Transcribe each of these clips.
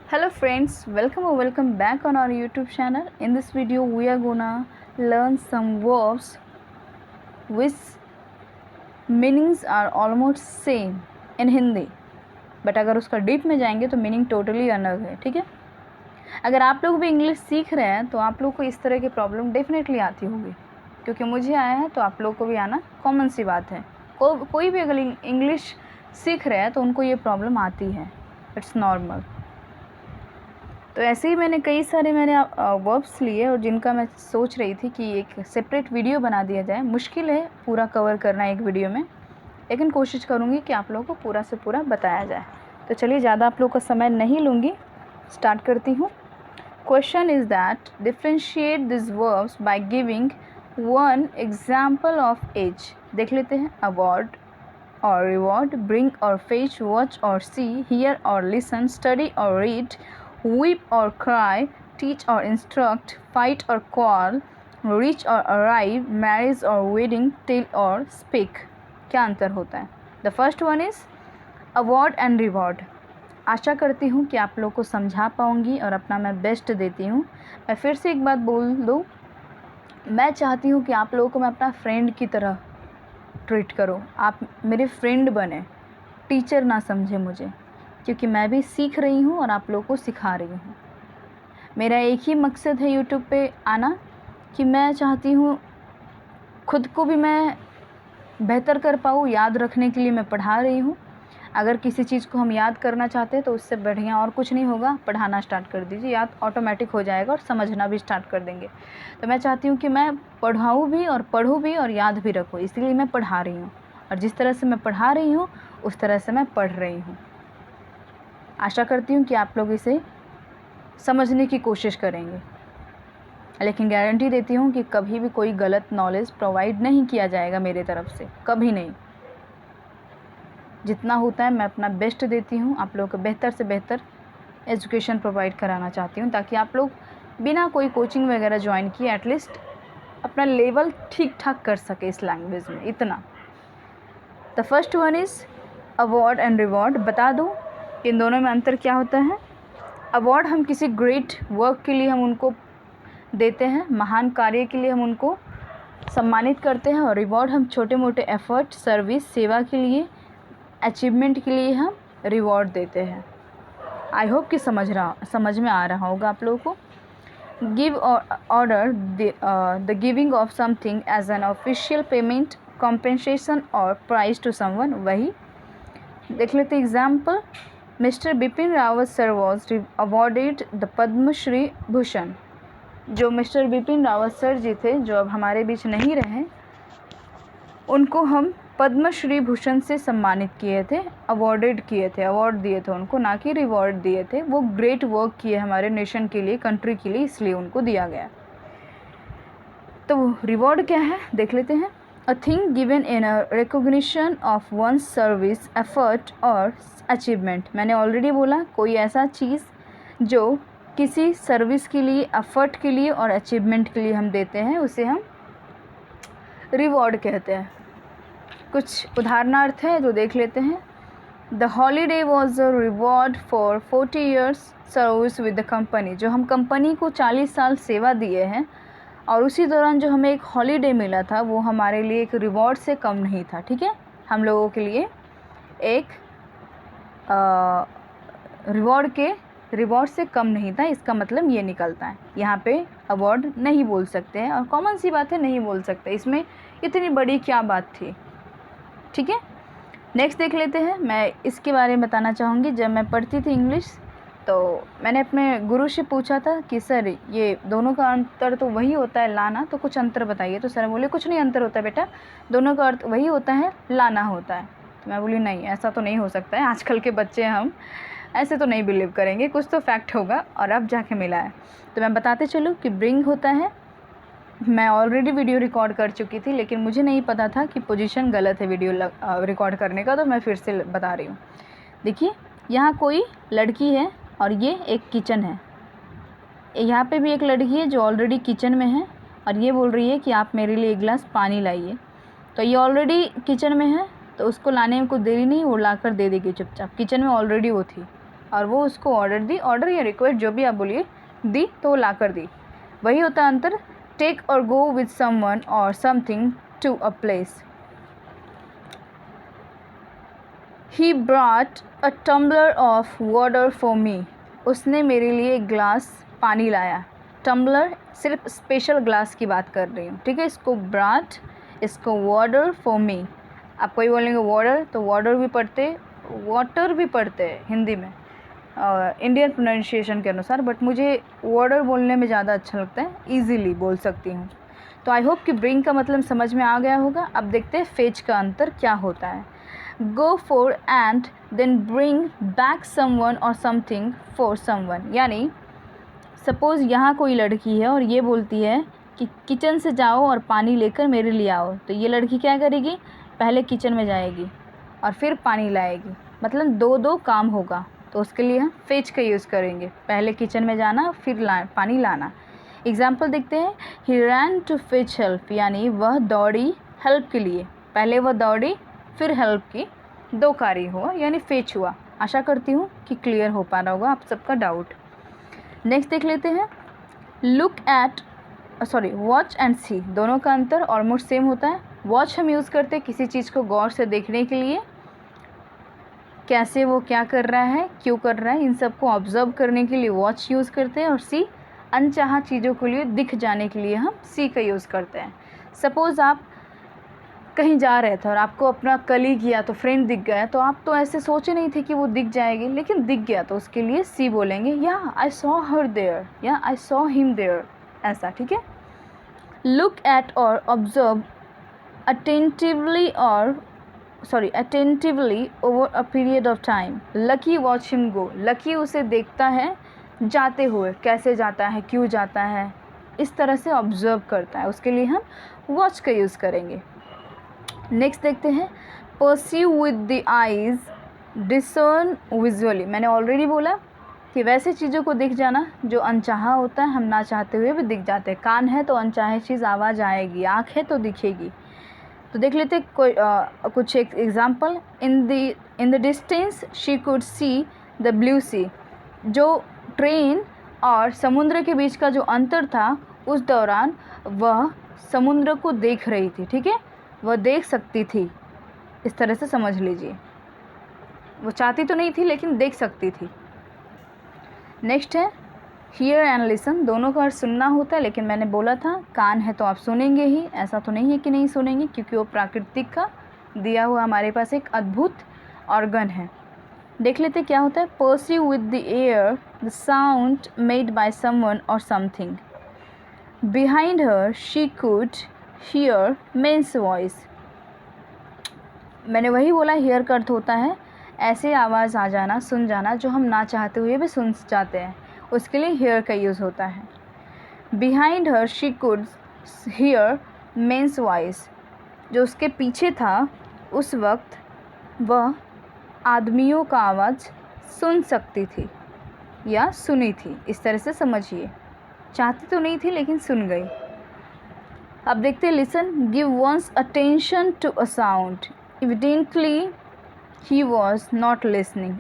Hello friends, welcome or welcome back on our YouTube channel. In this video we are gonna learn some verbs which meanings are almost same in Hindi, but अगर उसका deep में जाएंगे तो meaning totally अलग है. ठीक है, अगर आप लोग भी इंग्लिश सीख रहे हैं तो आप लोग को इस तरह की प्रॉब्लम डेफिनेटली आती होगी, क्योंकि मुझे आया है तो आप लोग को भी आना कॉमन सी बात है. कोई भी अगर इंग्लिश सीख रहे हैं तो उनको ये प्रॉब्लम आती है, इट्स नॉर्मल. तो ऐसे ही मैंने कई सारे वर्ब्स लिए और जिनका मैं सोच रही थी कि एक सेपरेट वीडियो बना दिया जाए. मुश्किल है पूरा कवर करना एक वीडियो में, लेकिन कोशिश करूँगी कि आप लोगों को पूरा से पूरा बताया जाए. तो चलिए ज़्यादा आप लोग का समय नहीं लूँगी, स्टार्ट करती हूँ. Question is that differentiate this verbs by giving one example of H. देख लेते हैं. अवॉर्ड और रिवॉर्ड, ब्रिंग और फेच, वॉच और सी, हियर और लिसन, स्टडी और read, weep or cry, teach or instruct, fight or quarrel, reach or arrive, marriage or wedding, tell or speak. क्या अंतर होता है? The first one is award and reward. आशा करती हूँ कि आप लोग को समझा पाऊँगी और अपना मैं बेस्ट देती हूँ. मैं फिर से एक बात बोल दूँ, मैं चाहती हूँ कि आप लोगों को मैं अपना फ्रेंड की तरह ट्रीट करूँ. आप मेरे फ्रेंड बने, टीचर ना समझे मुझे, क्योंकि मैं भी सीख रही हूँ और आप लोगों को सिखा रही हूँ. मेरा एक ही मकसद है यूट्यूब पे आना, कि मैं चाहती हूँ खुद को भी मैं बेहतर कर पाऊँ. याद रखने के लिए मैं पढ़ा रही हूँ. अगर किसी चीज़ को हम याद करना चाहते हैं तो उससे बढ़िया और कुछ नहीं होगा, पढ़ाना स्टार्ट कर दीजिए, याद ऑटोमेटिक हो जाएगा और समझना भी स्टार्ट कर देंगे. तो मैं चाहती हूँ कि मैं पढ़ाऊँ भी और पढ़ूँ भी और याद भी रखूँ, इसलिए मैं पढ़ा रही हूँ. और जिस तरह से मैं पढ़ा रही हूँ उस तरह से मैं पढ़ रही हूँ. आशा करती हूँ कि आप लोग इसे समझने की कोशिश करेंगे, लेकिन गारंटी देती हूँ कि कभी भी कोई गलत नॉलेज प्रोवाइड नहीं किया जाएगा मेरे तरफ से, कभी नहीं. जितना होता है मैं अपना बेस्ट देती हूँ. आप लोगों को बेहतर से बेहतर एजुकेशन प्रोवाइड कराना चाहती हूँ, ताकि आप लोग बिना कोई कोचिंग वगैरह ज्वाइन किए एटलीस्ट अपना लेवल ठीक ठाक कर सके इस लैंग्वेज में. इतना. The first one is award and reward. बता दूँ इन दोनों में अंतर क्या होता है. अवार्ड हम किसी ग्रेट वर्क के लिए हम उनको देते हैं, महान कार्य के लिए हम उनको सम्मानित करते हैं. और रिवॉर्ड हम छोटे मोटे एफर्ट, सर्विस, सेवा के लिए, अचीवमेंट के लिए हम रिवॉर्ड देते हैं. आई होप कि समझ में आ रहा होगा आप लोगों को. Give order, the giving of something as an official payment, compensation और प्राइज टू समवन. वही देख लेते example. Mister Bipin Rawat sir was awarded the Padma Shri Bhushan. जो मिस्टर बिपिन रावत सर जी थे, जो अब हमारे बीच नहीं रहे, उनको हम पद्म श्री भूषण से सम्मानित किए थे, अवॉर्डेड किए थे, अवार्ड दिए थे उनको, ना कि रिवॉर्ड दिए थे. वो ग्रेट वर्क किए हमारे नेशन के लिए, कंट्री के लिए, इसलिए उनको दिया गया. तो रिवॉर्ड क्या है देख लेते हैं. A thing given in a recognition of one's service, effort और achievement. मैंने ऑलरेडी बोला, कोई ऐसा चीज़ जो किसी सर्विस के लिए, एफर्ट के लिए और अचीवमेंट के लिए हम देते हैं, उसे हम रिवॉर्ड कहते हैं. कुछ उदाहरणार्थ है जो देख लेते हैं. The holiday was a reward for 40 years service with the company. जो हम कंपनी को 40 साल सेवा दिए हैं और उसी दौरान जो हमें एक हॉलीडे मिला था, वो हमारे लिए एक रिवॉर्ड से कम नहीं था. ठीक है, हम लोगों के लिए एक रिवॉर्ड से कम नहीं था. इसका मतलब ये निकलता है. यहाँ पे अवार्ड नहीं बोल सकते हैं, और कॉमन सी बात है, नहीं बोल सकते. इसमें इतनी बड़ी क्या बात थी. ठीक है, नेक्स्ट देख लेते हैं. मैं इसके बारे में बताना चाहूँगी. जब मैं पढ़ती थी इंग्लिश तो मैंने अपने गुरु से पूछा था कि सर ये दोनों का अंतर तो वही होता है, लाना, तो कुछ अंतर बताइए. तो सर बोले कुछ नहीं अंतर होता है बेटा, दोनों का अर्थ वही होता है, लाना होता है. तो मैं बोली नहीं, ऐसा तो नहीं हो सकता है, आजकल के बच्चे हम ऐसे तो नहीं बिलीव करेंगे, कुछ तो फैक्ट होगा. और अब जाके मिला है. तो मैं बताते चलूँ कि ब्रिंग होता है. मैं ऑलरेडी वीडियो रिकॉर्ड कर चुकी थी, लेकिन मुझे नहीं पता था कि पोजीशन गलत है वीडियो रिकॉर्ड करने का, तो मैं फिर से बता रही हूँ. देखिए, यहाँ कोई लड़की है और ये एक किचन है. यहाँ पे भी एक लड़की है जो ऑलरेडी किचन में है, और ये बोल रही है कि आप मेरे लिए एक गिलास पानी लाइए. तो ये ऑलरेडी किचन में है, तो उसको लाने में कुछ देरी नहीं, वो लाकर दे देगी चुपचाप. किचन में ऑलरेडी वो थी. और वो उसको ऑर्डर दी, ऑर्डर या रिक्वेस्ट जो भी आप बोलिए, दी तो वो ला कर दी। वही होता है अंतर, take or go with someone और something to a place. He brought a tumbler of water for me, उसने मेरे लिए एक ग्लास पानी लाया। टम्बलर सिर्फ स्पेशल ग्लास की बात कर रही हूँ, ठीक है। इसको ब्रॉट, इसको वाटर फॉर मी। आप कोई बोलेंगे वाटर तो वाटर भी पढ़ते, वाटर भी पढ़ते हैं हिंदी में इंडियन प्रोनाउंसिएशन के अनुसार, बट मुझे वाटर बोलने में ज़्यादा अच्छा लगता है, ईजीली बोल सकती हूँ। तो आई होप कि ब्रिंग का मतलब समझ में आ गया होगा। अब देखते हैं फेच का अंतर क्या होता है। Go for and then bring back someone और समथिंग फॉर समवन, यानी सपोज़ यहाँ कोई लड़की है और ये बोलती है कि किचन से जाओ और पानी लेकर मेरे लिए आओ, तो ये लड़की क्या करेगी, पहले किचन में जाएगी और फिर पानी लाएगी, मतलब दो दो काम होगा। तो उसके लिए हम फेच का यूज़ करेंगे, पहले किचन में जाना फिर पानी लाना। एग्जाम्पल देखते हैं, ही रैन टू फेच हेल्प, यानी वह दौड़ी हेल्प के लिए, पहले वह दौड़ी फिर हेल्प की, दो कार्य हुआ यानी फेच हुआ। आशा करती हूँ कि क्लियर हो पा रहा होगा आप सबका डाउट। नेक्स्ट देख लेते हैं, लुक एट वॉच एंड सी, दोनों का अंतर ऑलमोस्ट सेम होता है। वॉच हम यूज़ करते हैं किसी चीज़ को गौर से देखने के लिए, कैसे वो क्या कर रहा है, क्यों कर रहा है, इन सब को ऑब्जर्व करने के लिए वॉच यूज़ करते हैं। और सी, अनचाहा चीज़ों के लिए दिख जाने के लिए हम सी का यूज़ करते हैं। सपोज़ आप कहीं जा रहे थे और आपको अपना कलीग या तो फ्रेंड दिख गया, तो आप तो ऐसे सोचे नहीं थे कि वो दिख जाएगी, लेकिन दिख गया तो उसके लिए सी बोलेंगे, या आई सॉ हर देयर या आई सॉ हिम देयर, ऐसा, ठीक है। लुक एट और observe attentively over a period of time. Lucky watch him go, lucky उसे देखता है जाते हुए, कैसे जाता है, क्यों जाता है, इस तरह से ऑब्जर्व करता है, उसके लिए हम वॉच का यूज़ करेंगे। नेक्स्ट देखते हैं, perceive with the eyes, discern visually. मैंने ऑलरेडी बोला कि वैसे चीज़ों को दिख जाना जो अनचाहा होता है, हम ना चाहते हुए भी दिख जाते हैं। कान है तो अनचाहे चीज़ आवाज़ आएगी, आँख है तो दिखेगी। तो देख लेते कोई कुछ एक example, in the distance she could see the blue sea, जो ट्रेन और समुद्र के बीच का जो अंतर था, उस दौरान वह समुद्र को देख रही थी, ठीक है, वह देख सकती थी, इस तरह से समझ लीजिए। वो चाहती तो नहीं थी लेकिन देख सकती थी। नेक्स्ट है हियर एंड लिसन, दोनों का अर्थ सुनना होता है, लेकिन मैंने बोला था कान है तो आप सुनेंगे ही, ऐसा तो नहीं है कि नहीं सुनेंगे, क्योंकि वो प्राकृतिक का दिया हुआ हमारे पास एक अद्भुत ऑर्गन है। देख लेते क्या होता है, perceive with the air the sound made by someone और something, behind her she could hear men's voice. मैंने वही बोला, हियर का अर्थ होता है ऐसे आवाज़ आ जाना, सुन जाना जो हम ना चाहते हुए भी सुन जाते हैं, उसके लिए हियर का यूज़ होता है। Behind her she could hear men's voice, जो उसके पीछे था उस वक्त वह आदमियों का आवाज़ सुन सकती थी या सुनी थी, इस तरह से समझिए। चाहती तो नहीं थी लेकिन सुन गई। अब देखते हैं listen, give one's attention to a sound, evidently he was not listening.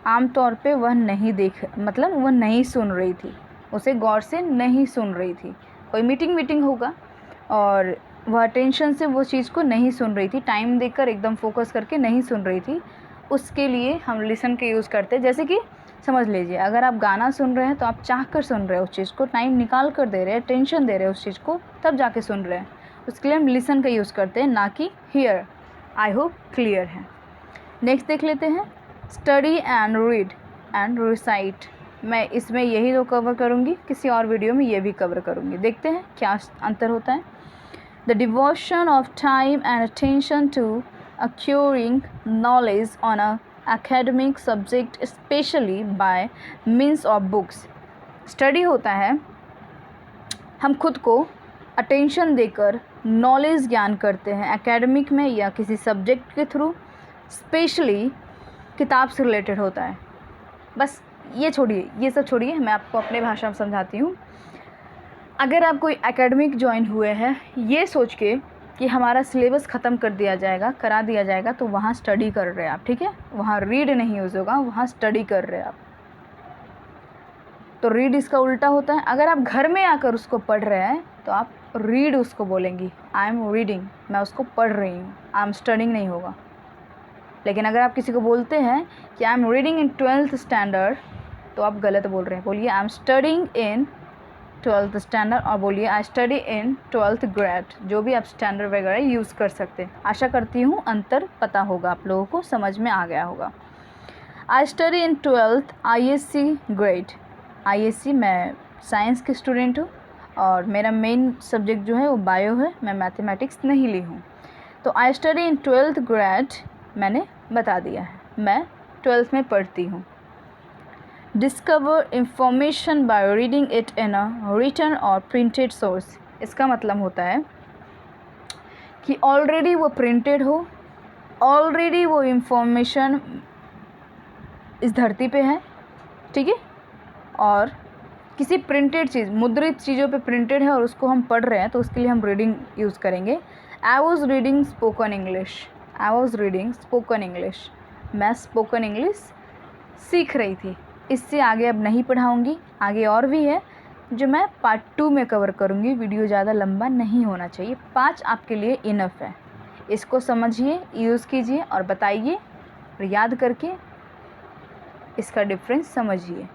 आमतौर पे वह नहीं वह नहीं सुन रही थी, उसे गौर से नहीं सुन रही थी। कोई मीटिंग होगा और वह अटेंशन से वो चीज़ को नहीं सुन रही थी, टाइम देकर एकदम फोकस करके नहीं सुन रही थी, उसके लिए हम लिसन के यूज़ करते हैं। जैसे कि समझ लीजिए, अगर आप गाना सुन रहे हैं तो आप चाह कर सुन रहे हैं उस चीज़ को, टाइम निकाल कर दे रहे हैं, टेंशन दे रहे हैं उस चीज़ को, तब जाके सुन रहे हैं, उसके लिए हम लिसन का यूज़ करते हैं, ना कि हियर। आई होप क्लियर है। नेक्स्ट देख लेते हैं, study and read and recite. मैं इसमें यही दो कवर करूँगी, किसी और वीडियो में ये भी कवर करूँगी। देखते हैं क्या अंतर होता है। The devotion of time and attention to acquiring knowledge on a academic subject especially by means of books। Study होता है हम खुद को अटेंशन देकर नॉलेज ज्ञान करते हैं एकेडमिक में या किसी सब्जेक्ट के थ्रू, स्पेशली किताब से रिलेटेड होता है। बस ये छोड़िए, ये सब छोड़िए, मैं आपको अपने भाषा में समझाती हूँ। अगर आप कोई एकेडमिक ज्वाइन हुए हैं ये सोच के कि हमारा सिलेबस ख़त्म कर दिया जाएगा, करा दिया जाएगा, तो वहाँ स्टडी कर रहे हैं आप, ठीक है। वहाँ रीड नहीं यूज़ होगा, वहाँ स्टडी कर रहे हैं आप। तो रीड इसका उल्टा होता है। अगर आप घर में आकर उसको पढ़ रहे हैं तो आप रीड उसको बोलेंगी, आई एम रीडिंग, मैं उसको पढ़ रही हूँ, आई एम स्टडिंग नहीं होगा। लेकिन अगर आप किसी को बोलते हैं कि I am reading in 12th standard, तो आप गलत बोल रहे हैं। बोलिए I am studying in 12th standard, और बोलिए I study in 12th grade, जो भी आप स्टैंडर्ड वगैरह यूज़ कर सकते हैं। आशा करती हूँ अंतर पता होगा आप लोगों को, समझ में आ गया होगा। I study in 12th ISC grade. ISC, मैं साइंस की स्टूडेंट हूँ और मेरा मेन सब्जेक्ट जो है वो बायो है, मैं मैथमेटिक्स नहीं ली हूँ। तो I study in 12th grade मैंने बता दिया है, मैं 12th में पढ़ती हूँ। Discover information by reading it in a written or printed source. इसका मतलब होता है कि ऑलरेडी वो प्रिंटेड हो, ऑलरेडी वो इंफॉर्मेशन इस धरती पे है, ठीक है, और किसी प्रिंटेड चीज़, मुद्रित चीज़ों पे प्रिंटेड है और उसको हम पढ़ रहे हैं, तो उसके लिए हम रीडिंग यूज़ करेंगे। I was reading spoken English, I was reading spoken English, मैं स्पोकन इंग्लिश सीख रही थी। इससे आगे अब नहीं पढ़ाऊँगी, आगे और भी है जो मैं पार्ट 2 में कवर करूँगी। वीडियो ज़्यादा लंबा नहीं होना चाहिए, 5 आपके लिए इनफ है। इसको समझिए, यूज़ कीजिए और बताइए, और याद करके इसका डिफरेंस समझिए।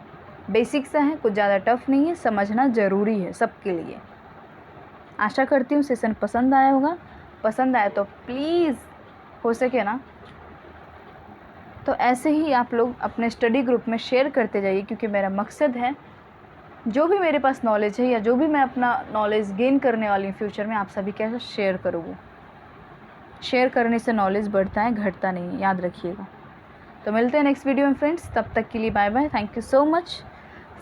बेसिक सा है, कुछ ज़्यादा टफ नहीं है, समझना ज़रूरी है सबके लिए। आशा करती हूँ सेशन पसंद आया होगा। पसंद आया तो प्लीज़, हो सके ना तो ऐसे ही आप लोग अपने स्टडी ग्रुप में शेयर करते जाइए, क्योंकि मेरा मकसद है जो भी मेरे पास नॉलेज है या जो भी मैं अपना नॉलेज गेन करने वाली हूँ फ्यूचर में, आप सभी के साथ शेयर करूँगी। शेयर करने से नॉलेज बढ़ता है, घटता नहीं, याद रखिएगा। तो मिलते हैं नेक्स्ट वीडियो में फ्रेंड्स, तब तक के लिए bye bye. Thank you so much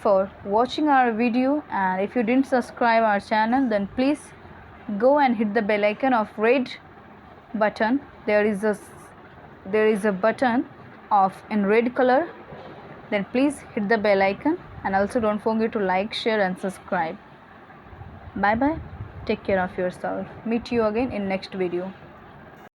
for watching our video, and if you didn't subscribe our channel, then please go and hit the bell icon of red button. There is a button of in red color, then please hit the bell icon, and also don't forget to like, share and subscribe. Bye bye, take care of yourself, meet you again in next video.